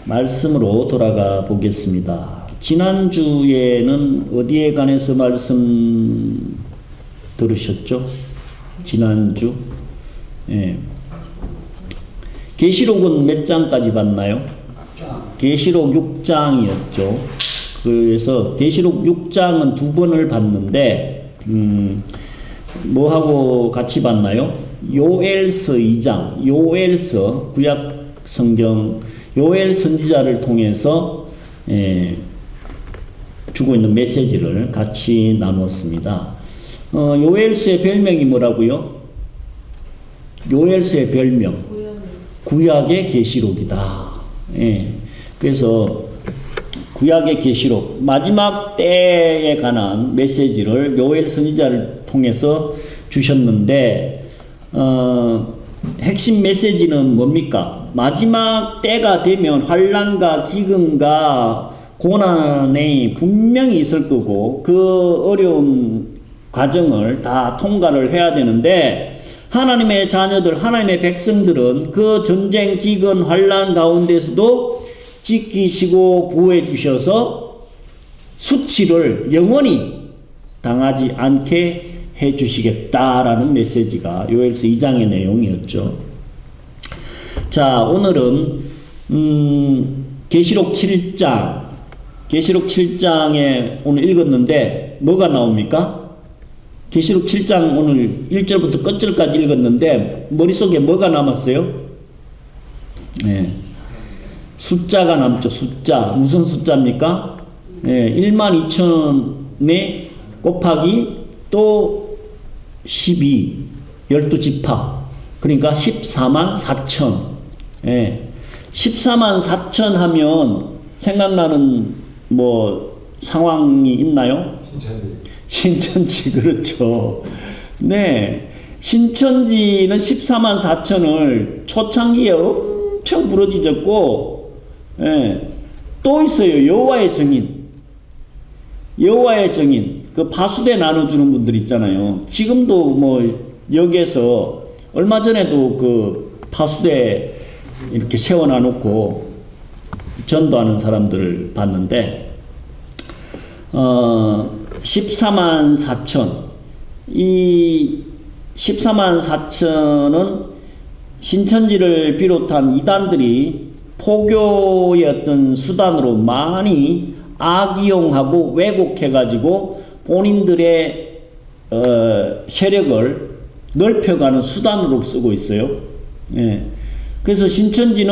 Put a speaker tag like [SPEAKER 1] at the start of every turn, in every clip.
[SPEAKER 1] 말씀으로 돌아가 보겠습니다. 지난주에는 어디에 관해서 말씀 들으셨죠? 지난주? 예. 계시록은 몇 장까지 봤나요? 계시록 6장이었죠. 그래서 계시록 6장은 두 번을 봤는데 뭐하고 같이 봤나요? 요엘서 2장, 요엘서 구약 성경 요엘 선지자를 통해서 주고 있는 메시지를 같이 나누었습니다. 요엘서의 별명이 뭐라고요? 요엘서의 별명 구약의 계시록이다. 예. 그래서 구약의 계시록 마지막 때에 관한 메시지를 요엘 선지자를 통해서 주셨는데 핵심 메시지는 뭡니까? 마지막 때가 되면 환난과 기근과 고난이 분명히 있을 거고 그 어려운 과정을 다 통과를 해야 되는데 하나님의 자녀들, 하나님의 백성들은 그 전쟁, 기근, 환난 가운데서도 지키시고 보호해 주셔서 수치를 영원히 당하지 않게 해 주시겠다라는 메시지가 요엘서 2장의 내용이었죠. 자, 오늘은 계시록 7장 계시록 7장에 오늘 읽었는데 뭐가 나옵니까? 계시록 7장 오늘 1절부터 끝절까지 읽었는데 머릿속에 뭐가 남았어요? 네. 숫자가 남죠. 숫자. 무슨 숫자입니까? 네. 12,000에 곱하기 또 12 12지파 그러니까 144,000 예. 144,000 하면 생각나는 뭐 상황이 있나요? 신천지 그렇죠. 네. 신천지는 144,000을 초창기에 엄청 부러지졌고 예. 또 있어요. 여호와의 증인. 여호와의 증인. 그 파수대 나눠주는 분들 있잖아요. 지금도 뭐 여기에서 얼마 전에도 그 파수대 이렇게 세워놔놓고 전도하는 사람들을 봤는데 144,000 이 144,000은 신천지를 비롯한 이단들이 포교의 어떤 수단으로 많이 악이용하고 왜곡해가지고 본인들의 세력을 넓혀가는 수단으로 쓰고 있어요. 예. 그래서 신천지에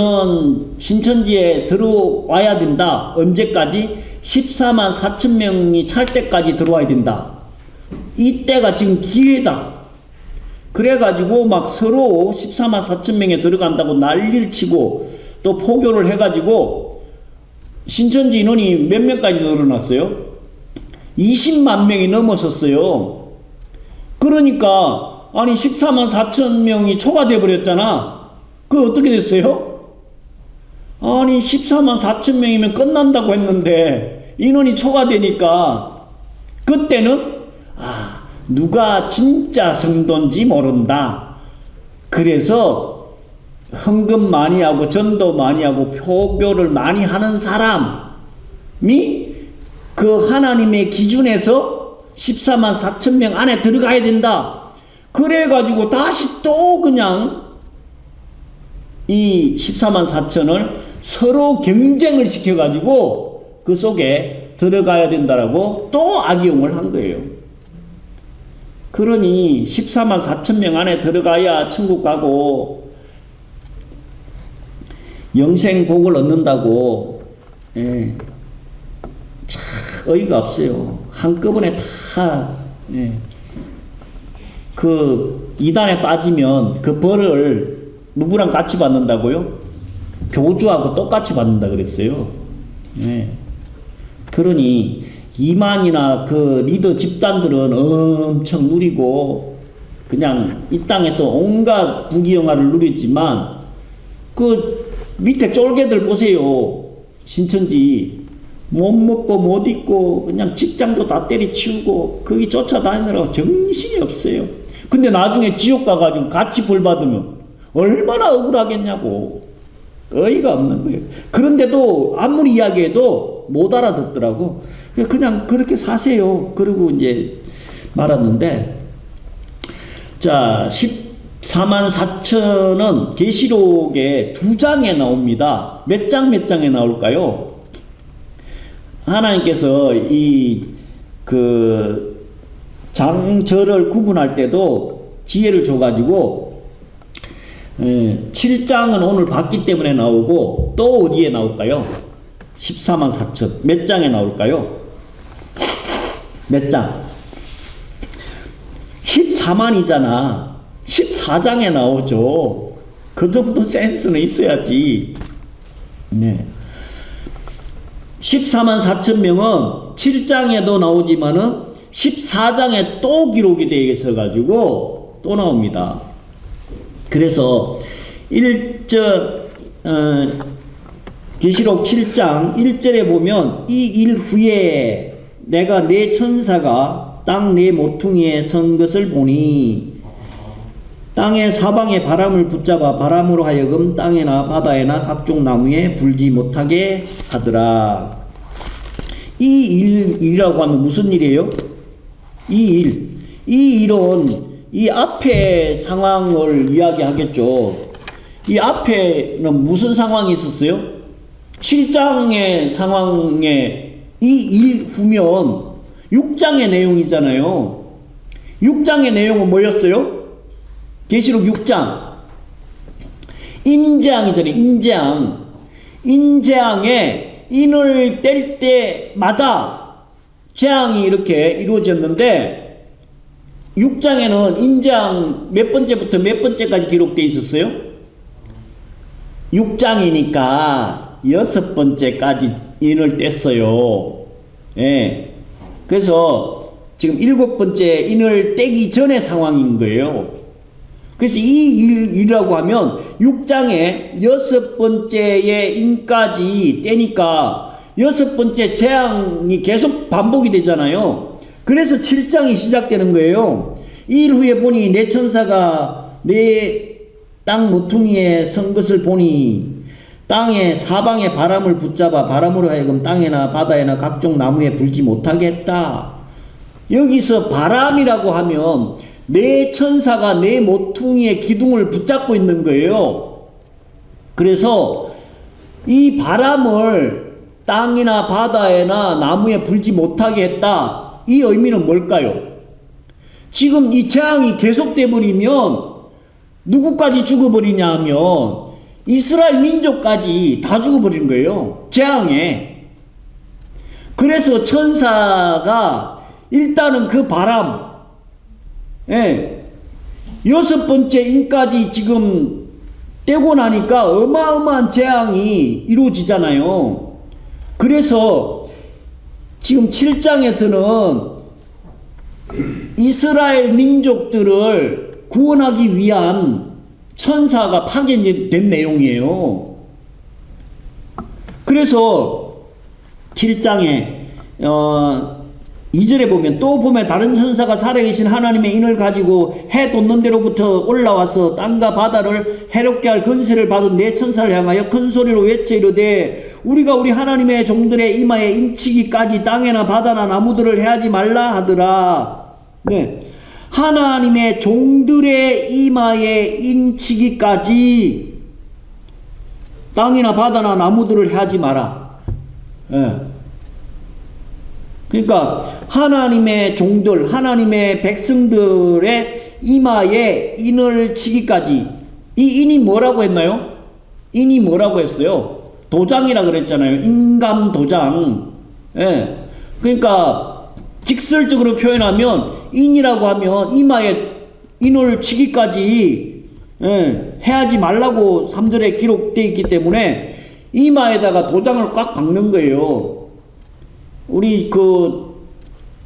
[SPEAKER 1] 들어와야 된다. 언제까지? 144,000명이 찰 때까지 들어와야 된다. 이때가 지금 기회다. 그래가지고 막 서로 144,000명에 들어간다고 난리를 치고 또 포교를 해가지고 신천지 인원이 몇 명까지 늘어났어요? 20만 명이 넘었었어요. 그러니까 아니 144,000명이 초과돼 버렸잖아. 그거 어떻게 됐어요? 아니 144,000명이면 끝난다고 했는데 인원이 초과되니까 그때는 누가 진짜 성도인지 모른다. 그래서 헌금 많이 하고 전도 많이 하고 포교를 많이 하는 사람이 그 하나님의 기준에서 144,000명 안에 들어가야 된다. 그래가지고 다시 또 그냥 이 144,000을 서로 경쟁을 시켜가지고 그 속에 들어가야 된다라고 또 악용을 한 거예요. 그러니 144,000명 안에 들어가야 천국 가고 영생 복을 얻는다고 참 어이가 없어요. 한꺼번에 다 그 이단에 빠지면 그 벌을 누구랑 같이 받는다고요? 교주하고 똑같이 받는다 그랬어요. 그러니 이만이나 그 리더 집단들은 엄청 누리고 그냥 이 땅에서 온갖 부귀영화를 누리지만 그 밑에 쫄개들 보세요. 신천지 못 먹고 못 입고 그냥 직장도 다 때려치우고 거기 쫓아다니느라고 정신이 없어요. 근데 나중에 지옥 가가지고 같이 벌 받으면 얼마나 억울하겠냐고. 어이가 없는 거예요. 그런데도 아무리 이야기해도 못 알아듣더라고. 그냥 그렇게 사세요. 그러고 이제 말았는데, 자, 14만 4천은 계시록에 2장에 나옵니다. 몇 장에 나올까요? 하나님께서 장절을 구분할 때도 지혜를 줘가지고 7장은 오늘 봤기 때문에 나오고, 또 어디에 나올까요? 14만 4천 몇 장에 나올까요? 몇 장? 14만이잖아. 14장에 나오죠. 그 정도 센스는 있어야지. 네. 14만 4천 명은 7장에도 나오지만은 14장에 또 기록이 되어 있어가지고 또 나옵니다. 그래서 계시록 7장 1절에 보면, 이 일 후에 내가 내 천사가 땅 네 모퉁이에 선 것을 보니 땅의 사방에 바람을 붙잡아 바람으로 하여금 땅에나 바다에나 각종 나무에 불지 못하게 하더라. 이 일이라고 하면 무슨 일이에요? 이 일은 이 앞에 상황을 이야기하겠죠. 이 앞에는 무슨 상황이 있었어요? 7장의 상황에 이 일 후면 6장의 내용이잖아요. 6장의 내용은 뭐였어요? 계시록 6장 인재앙이잖아요. 인재앙에 인을 뗄 때마다 재앙이 이렇게 이루어졌는데, 6장에는 인재앙 몇 번째부터 몇 번째까지 기록되어 있었어요? 6장이니까 6번째까지 인을 뗐어요. 예. 그래서 지금 7번째 인을 떼기 전의 상황인 거예요. 그래서 이 일이라고 하면 6장에 6번째의 인까지 떼니까 6번째 재앙이 계속 반복이 되잖아요. 그래서 7장이 시작되는 거예요. 이 일 후에 보니 내 천사가 내 땅 모퉁이에 선 것을 보니 땅의 사방에 바람을 붙잡아 바람으로 하여금 땅에나 바다에나 각종 나무에 불지 못하게 했다. 여기서 바람이라고 하면 내 천사가 내 모퉁이의 기둥을 붙잡고 있는 거예요. 그래서 이 바람을 땅이나 바다에나 나무에 불지 못하게 했다. 이 의미는 뭘까요? 지금 이 재앙이 계속돼 버리면 누구까지 죽어버리냐 하면 이스라엘 민족까지 다 죽어버리는 거예요. 재앙에. 그래서 천사가 일단은 그 바람, 6번째 인까지 지금 떼고 나니까 어마어마한 재앙이 이루어지잖아요. 그래서 지금 7장에서는 이스라엘 민족들을 구원하기 위한 천사가 파견된 내용이에요. 그래서 7장에 2절에 보면, 또 보면 다른 천사가 살아계신 하나님의 인을 가지고 해 돋는 데로부터 올라와서 땅과 바다를 해롭게 할 권세를 받은 네 천사를 향하여 큰 소리로 외쳐 이르되, 우리가 우리 하나님의 종들의 이마에 인치기까지 땅에나 바다나 나무들을 해하지 말라 하더라. 네. 하나님의 종들의 이마에 인치기까지 땅이나 바다나 나무들을 하지 마라. 그러니까 하나님의 종들, 하나님의 백성들의 이마에 인을 치기까지. 이 인이 뭐라고 했나요? 인이 뭐라고 했어요? 도장이라 그랬잖아요. 인감 도장. 그러니까 직설적으로 표현하면, 인이라고 하면 이마에 인을 치기까지 해하지 말라고 3절에 기록되어 있기 때문에 이마에다가 도장을 꽉 박는 거예요. 우리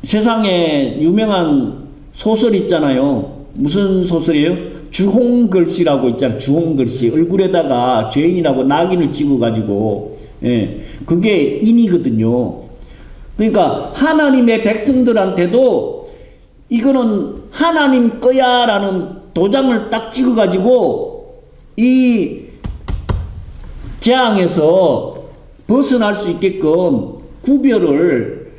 [SPEAKER 1] 세상에 유명한 소설 있잖아요. 무슨 소설이에요? 주홍글씨라고 있잖아요. 주홍글씨. 얼굴에다가 죄인이라고 낙인을 찍어가지고, 그게 인이거든요. 그러니까 하나님의 백성들한테도 이거는 하나님 거야 라는 도장을 딱 찍어가지고 이 재앙에서 벗어날 수 있게끔 구별을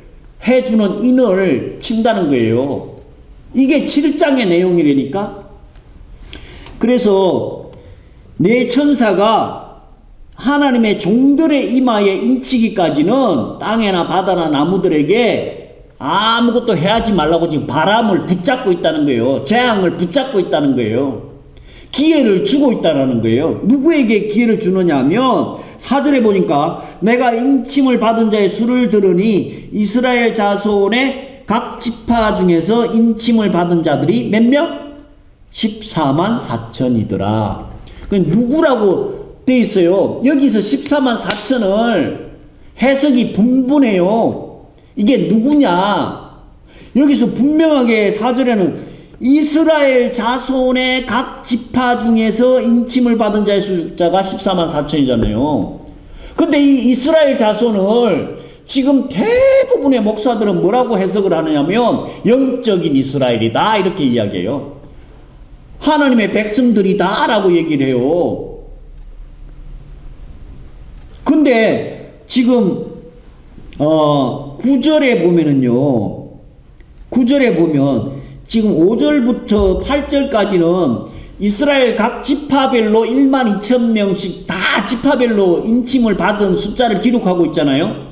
[SPEAKER 1] 해주는 인을 친다는 거예요. 이게 7장의 내용이라니까. 그래서 내 천사가 하나님의 종들의 이마에 인치기까지는 땅에나 바다나 나무들에게 아무것도 해하지 말라고 지금 바람을 붙잡고 있다는 거예요. 재앙을 붙잡고 있다는 거예요. 기회를 주고 있다는 거예요. 누구에게 기회를 주느냐 하면 4절에 보니까 내가 인침을 받은 자의 수를 들으니 이스라엘 자손의 각 지파 중에서 인침을 받은 자들이 몇 명? 14만 4천이더라. 그 누구라고 돼 있어요? 여기서 14만 4천을 해석이 분분해요. 이게 누구냐? 여기서 분명하게 4절에는 이스라엘 자손의 각 지파 중에서 인침을 받은 자의 숫자가 14만 4천이잖아요. 근데 이 이스라엘 자손을 지금 대부분의 목사들은 뭐라고 해석을 하느냐면 영적인 이스라엘이다 이렇게 이야기해요. 하나님의 백성들이다 라고 얘기를 해요. 근데 지금 9절에 보면은요, 9절에 보면 지금 5절부터 8절까지는 이스라엘 각 지파별로 1만 2천 명씩 다 지파별로 인침을 받은 숫자를 기록하고 있잖아요.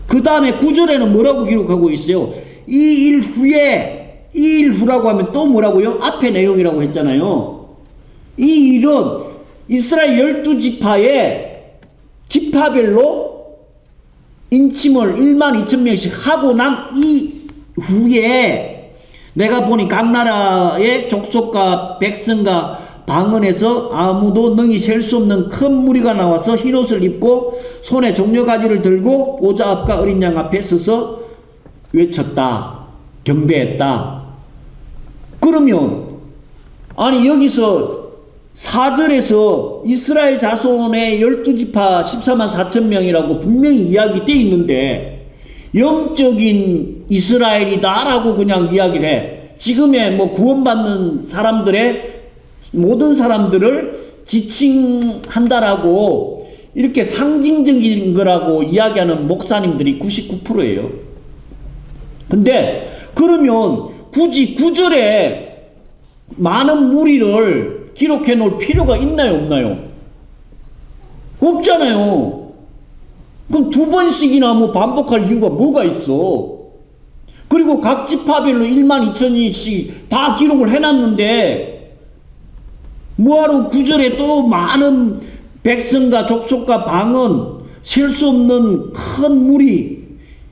[SPEAKER 1] 그 다음에 9절에는 뭐라고 기록하고 있어요? 이 일 후에, 이 일 후라고 하면 또 뭐라고요? 앞에 내용이라고 했잖아요. 이 일은 이스라엘 12지파의 지파별로 인침을 1만 2천 명씩 하고 난 이후에 내가 보니 각 나라의 족속과 백성과 방언에서 아무도 능히 셀 수 없는 큰 무리가 나와서 흰옷을 입고 손에 종려가지를 들고 보좌 앞과 어린 양 앞에 서서 외쳤다. 경배했다. 그러면 아니 여기서 4절에서 이스라엘 자손의 12지파 14만 4천 명이라고 분명히 이야기되어 있는데 영적인 이스라엘이다 라고 그냥 이야기를 해. 지금의 뭐 구원받는 사람들의 모든 사람들을 지칭한다라고 이렇게 상징적인 거라고 이야기하는 목사님들이 99%예요. 근데 그러면 굳이 9절에 많은 무리를 기록해 놓을 필요가 있나요 없나요? 없잖아요. 그럼 두 번씩이나 뭐 반복할 이유가 뭐가 있어? 그리고 각 지파별로 1만 2천씩 다 기록을 해놨는데 뭐하러 9절에 또 많은 백성과 족속과 방언 셀 수 없는 큰 무리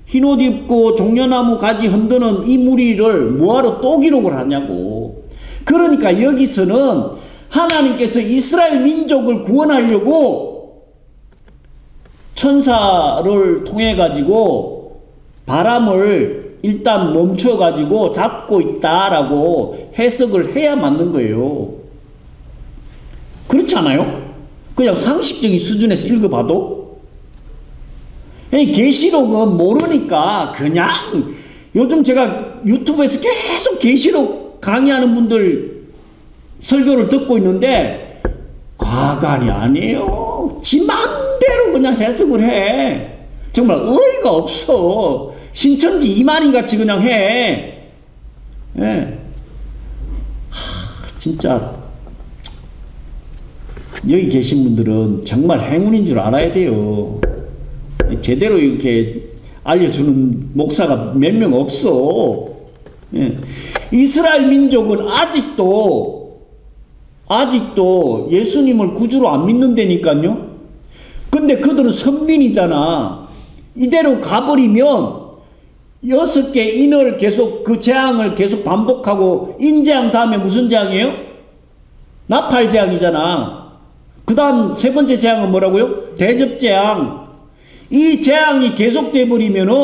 [SPEAKER 1] 흰옷 입고 종려나무 가지 흔드는 이 무리를 뭐하러 또 기록을 하냐고. 그러니까 여기서는 하나님께서 이스라엘 민족을 구원하려고 천사를 통해 가지고 바람을 일단 멈춰 가지고 잡고 있다라고 해석을 해야 맞는 거예요. 그렇지 않아요? 그냥 상식적인 수준에서 읽어봐도. 계시록은 모르니까 그냥 요즘 제가 유튜브에서 계속 계시록 강의하는 분들 설교를 듣고 있는데 과간이 아니에요. 지 맘대로 그냥 해석을 해. 정말 어이가 없어. 신천지 이만희 같이 그냥 해. 예. 진짜 여기 계신 분들은 정말 행운인 줄 알아야 돼요. 제대로 이렇게 알려주는 목사가 몇 명 없어. 예. 이스라엘 민족은 아직도 예수님을 구주로 안 믿는다니까요. 근데 그들은 선민이잖아. 이대로 가버리면 6개 인을 계속 그 재앙을 계속 반복하고 인재앙 다음에 무슨 재앙이에요? 나팔재앙이잖아. 그 다음 세 번째 재앙은 뭐라고요? 대접재앙. 이 재앙이 계속돼 버리면은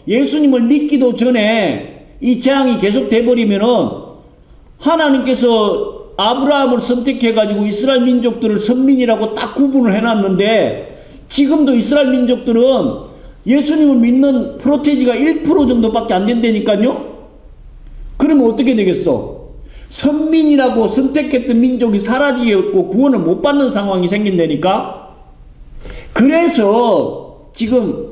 [SPEAKER 1] 예수님을 믿기도 전에 이 재앙이 계속돼 버리면은 하나님께서 아브라함을 선택해 가지고 이스라엘 민족들을 선민이라고 딱 구분을 해놨는데 지금도 이스라엘 민족들은 예수님을 믿는 프로테지가 1% 정도밖에 안 된다니까요. 그러면 어떻게 되겠어? 선민이라고 선택했던 민족이 사라지겠고 구원을 못 받는 상황이 생긴다니까. 그래서 지금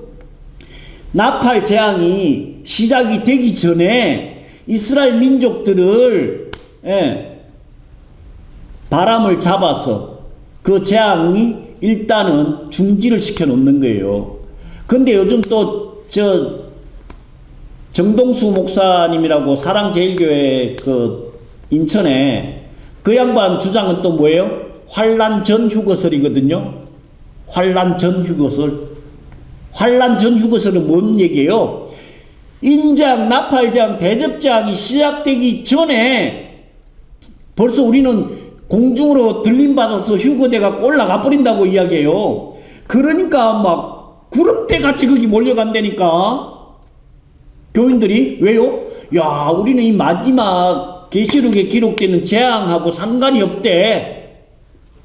[SPEAKER 1] 나팔 재앙이 시작이 되기 전에 이스라엘 민족들을 바람을 잡아서 그 재앙이 일단은 중지를 시켜 놓는 거예요. 근데 요즘 또 정동수 목사님이라고 사랑제일교회 그 인천에 그 양반 주장은 또 뭐예요? 환란 전 휴거설이거든요. 환란 전 휴거설. 환란 전 휴거설은 뭔 얘기예요? 인재앙, 나팔재앙, 대접재앙이 시작되기 전에 벌써 우리는 공중으로 들림받아서 휴거돼가 올라가 버린다고 이야기해요. 그러니까 막 구름대 같이 거기 몰려간다니까. 교인들이. 왜요? 야, 우리는 이 마지막 계시록에 기록되는 재앙하고 상관이 없대.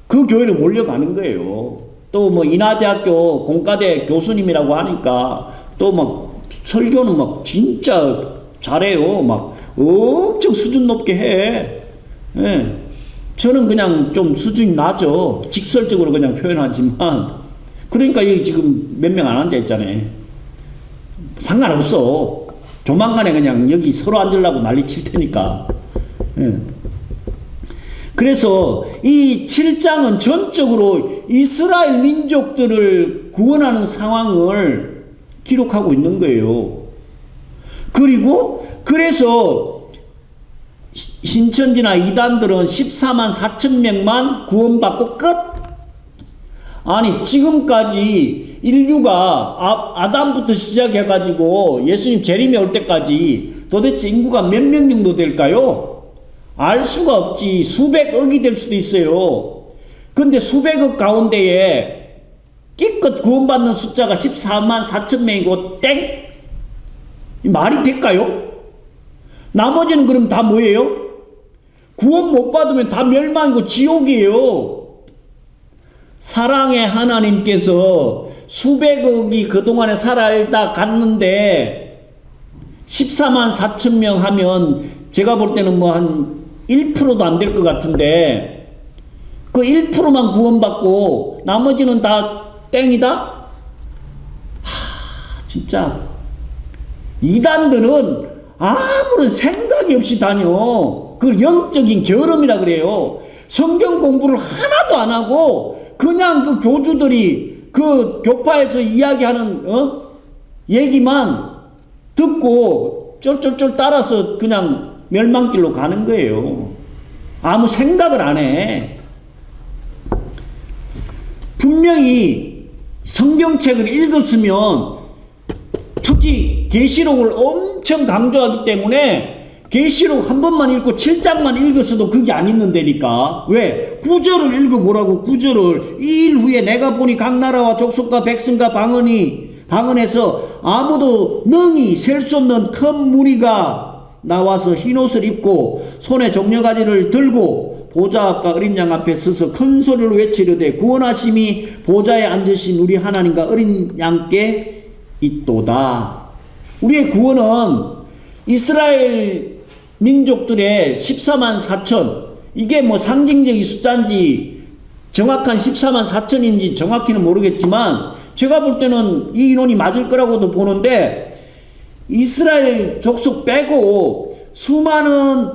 [SPEAKER 1] 그 교회로 몰려가는 거예요. 또 뭐 인하대학교 공과대 교수님이라고 하니까 또 막 설교는 막 진짜 잘해요. 막 엄청 수준 높게 해. 예. 저는 그냥 좀 수준이 낮죠. 직설적으로 그냥 표현하지만. 그러니까 여기 지금 몇 명 안 앉아 있잖아요. 상관없어. 조만간에 그냥 여기 서로 앉으려고 난리 칠 테니까. 예. 그래서 이 7장은 전적으로 이스라엘 민족들을 구원하는 상황을 기록하고 있는 거예요. 그리고 그래서 신천지나 이단들은 14만 4천 명만 구원받고 끝. 아니 지금까지 인류가 아담부터 시작해가지고 예수님 재림에 올 때까지 도대체 인구가 몇 명 정도 될까요? 알 수가 없지. 수백억이 될 수도 있어요. 근데 수백억 가운데에 끼껏 구원받는 숫자가 14만 4천 명이고 땡? 말이 될까요? 나머지는 그럼 다 뭐예요? 구원 못 받으면 다 멸망이고 지옥이에요. 사랑의 하나님께서 수백억이 그동안에 살아있다 갔는데 14만 4천 명 하면 제가 볼 때는 뭐 한 1%도 안 될 것 같은데 그 1%만 구원받고 나머지는 다 땡이다? 진짜 이단들은 아무런 생각이 없이 다녀. 그걸 영적인 결함이라 그래요. 성경 공부를 하나도 안 하고 그냥 그 교주들이 그 교파에서 이야기하는 얘기만 듣고 쫄쫄쫄 따라서 그냥 멸망길로 가는 거예요. 아무 생각을 안 해. 분명히 성경책을 읽었으면 특히 계시록을 엄청 강조하기 때문에 계시록 한 번만 읽고 7장만 읽었어도 그게 안 있는다니까. 왜? 9절을 읽어보라고. 9절을 2일 후에 내가 보니 각 나라와 족속과 백성과 방언에서 아무도 능히 셀 수 없는 큰 무리가 나와서 흰옷을 입고 손에 종려가지를 들고 보좌 앞과 어린 양 앞에 서서 큰 소리로 외치려되 구원하심이 보좌에 앉으신 우리 하나님과 어린 양께 있도다. 우리의 구원은 이스라엘 민족들의 14만 4천, 이게 뭐 상징적인 숫자인지 정확한 14만 4천인지 정확히는 모르겠지만 제가 볼 때는 이 인원이 맞을 거라고도 보는데 이스라엘 족속 빼고 수많은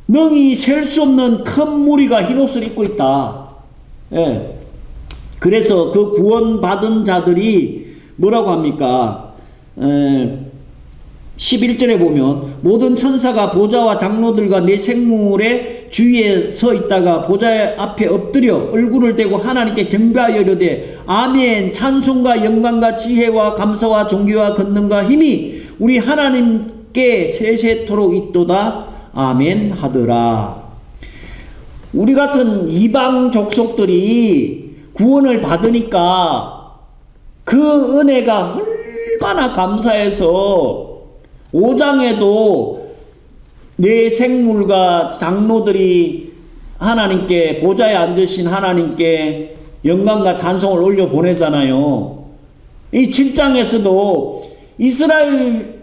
[SPEAKER 1] 능히 셀 수 없는 큰 무리가 흰옷을 입고 있다. 예. 그래서 그 구원받은 자들이 뭐라고 합니까? 11절에 보면 모든 천사가 보좌와 장로들과 내 생물의 주위에 서 있다가 보좌 앞에 엎드려 얼굴을 대고 하나님께 경배하여 이르되 아멘. 찬송과 영광과 지혜와 감사와 존귀와 권능과 힘이 우리 하나님께 세세토록 있도다. 아멘 하더라. 우리 같은 이방 족속들이 구원을 받으니까 그 은혜가 얼마나 감사해서 5장에도 내 생물과 장로들이 하나님께 보좌에 앉으신 하나님께 영광과 찬송을 올려 보내잖아요. 이 7장에서도 이스라엘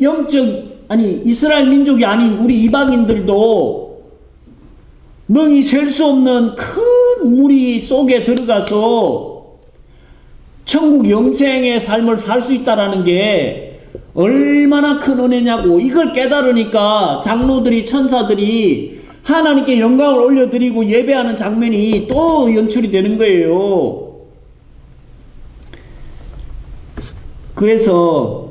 [SPEAKER 1] 이스라엘 민족이 아닌 우리 이방인들도 능히 셀 수 없는 큰 무리 속에 들어가서 천국 영생의 삶을 살 수 있다라는 게 얼마나 큰 은혜냐고. 이걸 깨달으니까 장로들이, 천사들이 하나님께 영광을 올려드리고 예배하는 장면이 또 연출이 되는 거예요. 그래서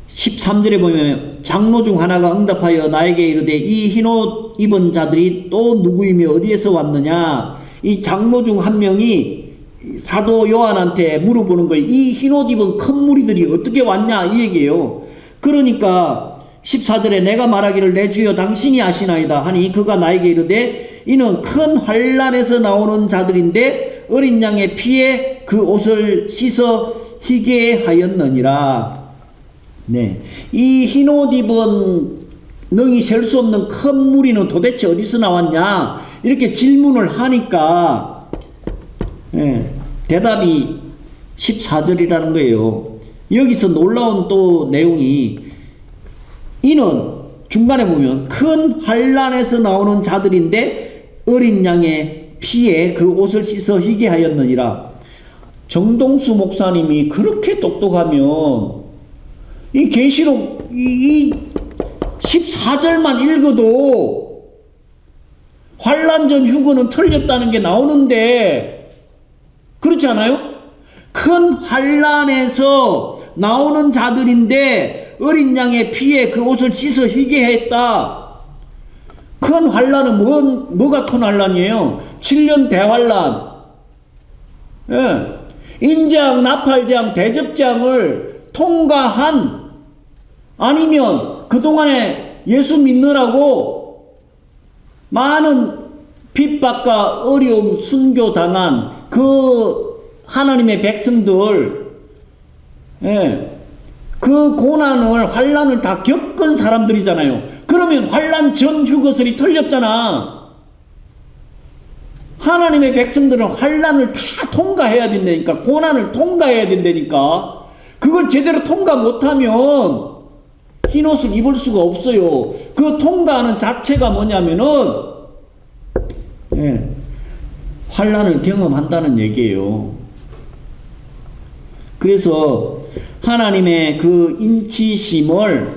[SPEAKER 1] 13절에 보면 장로 중 하나가 응답하여 나에게 이르되 이 흰옷 입은 자들이 또 누구이며 어디에서 왔느냐. 이 장로 중 한 명이 사도 요한한테 물어보는 거예요. 이 흰옷 입은 큰 무리들이 어떻게 왔냐 이 얘기예요. 그러니까 14절에 내가 말하기를 내 주여 당신이 아시나이다 하니 그가 나에게 이르되 이는 큰 환난에서 나오는 자들인데 어린 양의 피에 그 옷을 씻어 희게 하였느니라. 네, 이 흰옷 입은 능히 셀 수 없는 큰 무리는 도대체 어디서 나왔냐 이렇게 질문을 하니까 대답이 14절이라는 거예요. 여기서 놀라운 또 내용이 이는 중간에 보면 큰 환난에서 나오는 자들인데 어린 양의 피에 그 옷을 씻어 희게 하였느니라. 정동수 목사님이 그렇게 똑똑하면 이 계시록 이 14절만 읽어도 환난 전 휴거는 틀렸다는 게 나오는데 그렇지 않아요? 큰 환난에서 나오는 자들인데 어린 양의 피에 그 옷을 씻어 희게 했다. 큰 환난은 뭐가 큰 환난이에요? 7년 대환난. 인재앙, 나팔재앙, 대접재앙을 통과한, 아니면 그동안에 예수 믿느라고 많은 핍박과 어려움, 순교당한 그 하나님의 백성들, 그 고난을, 환난을 다 겪은 사람들이잖아요. 그러면 환난 전 휴거설이 틀렸잖아. 하나님의 백성들은 환난을 다 통과해야 된다니까. 고난을 통과해야 된다니까. 그걸 제대로 통과 못하면 흰옷을 입을 수가 없어요. 그 통과하는 자체가 뭐냐면은 환난을 경험한다는 얘기예요. 그래서 하나님의 그 인치심을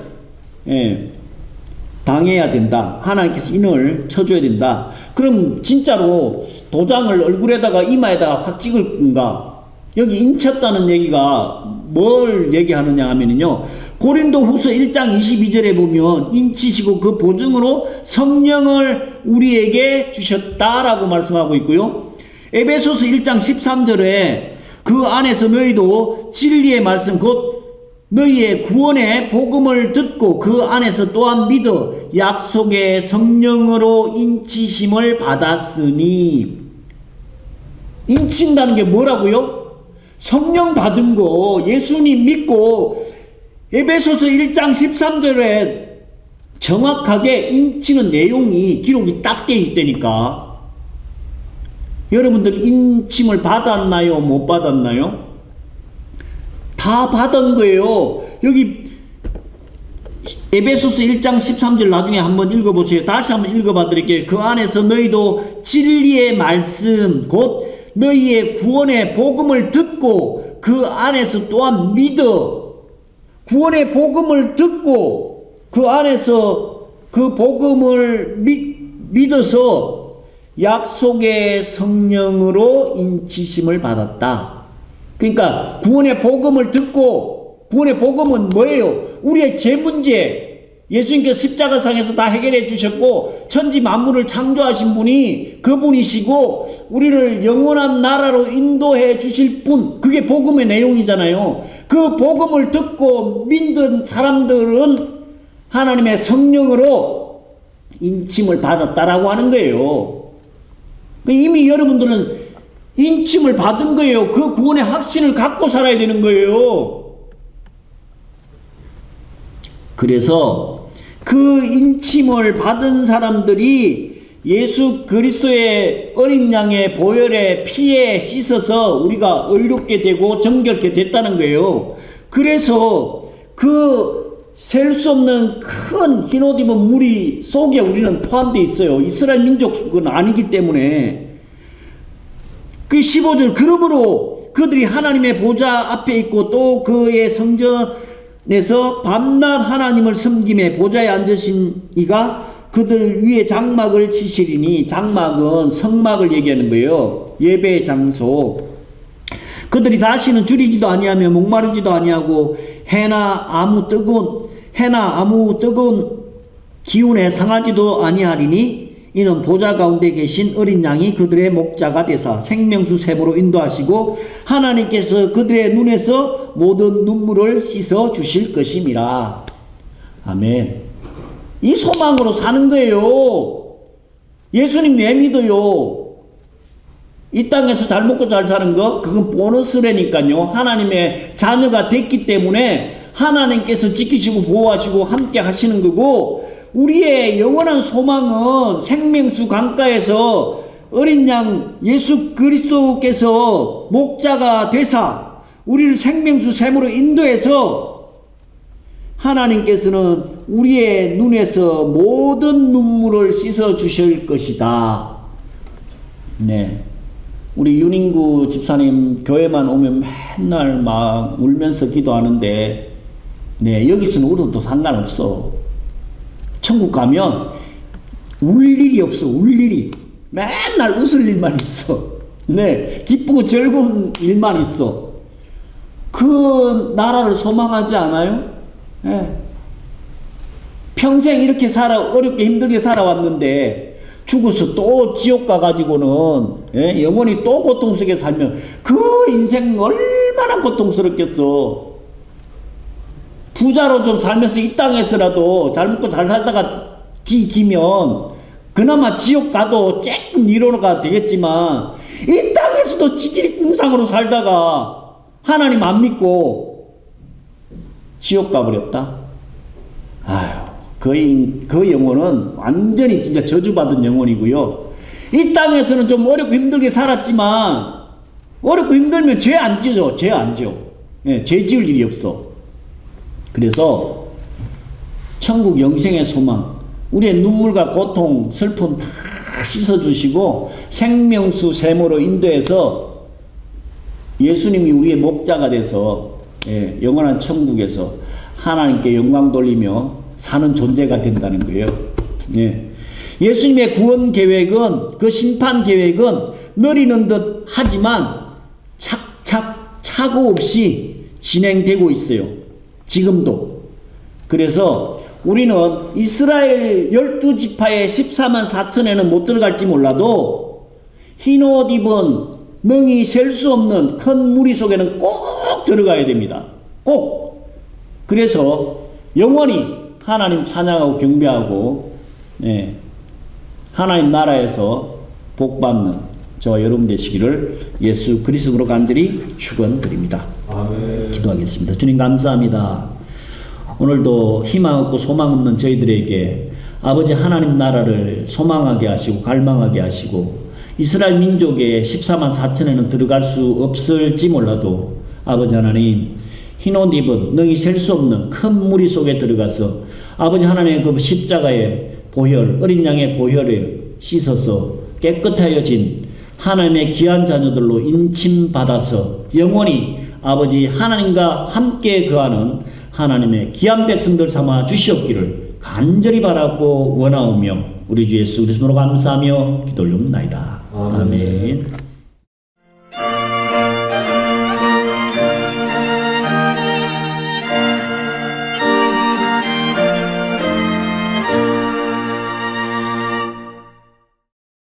[SPEAKER 1] 당해야 된다. 하나님께서 인을 쳐줘야 된다. 그럼 진짜로 도장을 얼굴에다가 이마에다가 확 찍을 건가? 여기 인쳤다는 얘기가 뭘 얘기하느냐 하면요, 고린도 후서 1장 22절에 보면 인치시고 그 보증으로 성령을 우리에게 주셨다라고 말씀하고 있고요. 에베소서 1장 13절에 그 안에서 너희도 진리의 말씀 곧 너희의 구원의 복음을 듣고 그 안에서 또한 믿어 약속의 성령으로 인치심을 받았으니. 인친다는 게 뭐라고요? 성령 받은 거, 예수님 믿고. 에베소서 1장 13절에 정확하게 인치는 내용이 기록이 딱 되어 있다니까. 여러분들 인침을 받았나요? 못 받았나요? 다 받은 거예요. 여기 에베소서 1장 13절 나중에 한번 읽어보세요. 다시 한번 읽어봐 드릴게요. 그 안에서 너희도 진리의 말씀 곧 너희의 구원의 복음을 듣고 그 안에서 또한 믿어. 구원의 복음을 듣고 그 안에서 그 복음을 믿어서 약속의 성령으로 인치심을 받았다. 그러니까 구원의 복음을 듣고, 구원의 복음은 뭐예요? 우리의 죄 문제, 예수님께서 십자가상에서 다 해결해 주셨고 천지 만물을 창조하신 분이 그분이시고 우리를 영원한 나라로 인도해 주실 분, 그게 복음의 내용이잖아요. 그 복음을 듣고 믿는 사람들은 하나님의 성령으로 인침을 받았다라고 하는 거예요. 이미 여러분들은 인침을 받은 거예요. 그 구원의 확신을 갖고 살아야 되는 거예요. 그래서 그 인침을 받은 사람들이 예수 그리스도의 어린 양의 보혈의 피에 씻어서 우리가 의롭게 되고 정결케 됐다는 거예요. 그래서 그 셀 수 없는 큰 흰옷 입은 무리 속에 우리는 포함되어 있어요. 이스라엘 민족은 아니기 때문에. 그 15절, 그러므로 그들이 하나님의 보좌 앞에 있고 또 그의 성전에서 밤낮 하나님을 섬김에 보좌에 앉으신 이가 그들 위에 장막을 치시리니, 장막은 성막을 얘기하는 거예요. 예배 장소. 그들이 다시는 줄이지도 아니하며 목마르지도 아니하고 해나 아무 뜨거운 기운에 상하지도 아니하리니, 이는 보좌 가운데 계신 어린 양이 그들의 목자가 되사 생명수 샘으로 인도하시고 하나님께서 그들의 눈에서 모든 눈물을 씻어 주실 것임이라. 아멘. 이 소망으로 사는 거예요. 예수님 왜 믿어요? 이 땅에서 잘 먹고 잘 사는 거, 그건 보너스라니까요. 하나님의 자녀가 됐기 때문에 하나님께서 지키시고 보호하시고 함께 하시는 거고, 우리의 영원한 소망은 생명수 강가에서 어린 양 예수 그리스도께서 목자가 되사 우리를 생명수 샘으로 인도해서 하나님께서는 우리의 눈에서 모든 눈물을 씻어 주실 것이다. 네. 우리 윤인구 집사님 교회만 오면 맨날 막 울면서 기도하는데, 네, 여기서는 울어도 상관없어. 천국 가면 울 일이 없어. 울 일이. 맨날 웃을 일만 있어. 네, 기쁘고 즐거운 일만 있어. 그 나라를 소망하지 않아요? 네. 평생 이렇게 어렵게 힘들게 살아왔는데 죽어서 또 지옥 가가지고는, 예? 영원히 또 고통 속에 살면 그 인생 얼마나 고통스럽겠어. 부자로 좀 살면서 이 땅에서라도 잘 먹고 잘 살다가 기면 그나마 지옥 가도 조금 위로가 되겠지만, 이 땅에서도 찌질꿍상으로 살다가 하나님 안 믿고 지옥 가버렸다. 아휴, 그 영혼은 완전히 진짜 저주받은 영혼이고요. 이 땅에서는 좀 어렵고 힘들게 살았지만, 어렵고 힘들면 죄 안 지죠. 죄 안 지어. 예, 죄 지을 일이 없어. 그래서 천국 영생의 소망, 우리의 눈물과 고통, 슬픔 다 씻어주시고 생명수 샘으로 인도해서 예수님이 우리의 목자가 돼서, 예, 영원한 천국에서 하나님께 영광 돌리며 사는 존재가 된다는 거예요. 예. 예수님의 구원 계획은, 그 심판 계획은 느리는 듯 하지만 착오 없이 진행되고 있어요. 지금도. 그래서 우리는 이스라엘 12지파의 14만 4천에는 못 들어갈지 몰라도 흰 옷 입은 능히 셀 수 없는 큰 무리 속에는 꼭 들어가야 됩니다. 꼭. 그래서 영원히 하나님 찬양하고 경배하고, 예, 하나님 나라에서 복받는 저와 여러분 되시기를 예수 그리스도로 간절히 축원드립니다. 아멘. 기도하겠습니다. 주님 감사합니다. 오늘도 희망 없고 소망 없는 저희들에게 아버지 하나님 나라를 소망하게 하시고 갈망하게 하시고, 이스라엘 민족의 14만 4천에는 들어갈 수 없을지 몰라도 아버지 하나님, 흰옷 입은 능히 셀 수 없는 큰 무리 속에 들어가서 아버지 하나님의 그 십자가의 보혈, 어린 양의 보혈을 씻어서 깨끗하여진 하나님의 귀한 자녀들로 인침받아서 영원히 아버지 하나님과 함께 거하는 하나님의 귀한 백성들 삼아 주시옵기를 간절히 바라고 원하오며 우리 주 예수 그리스도로 감사하며 기도 올리옵나이다. 아멘.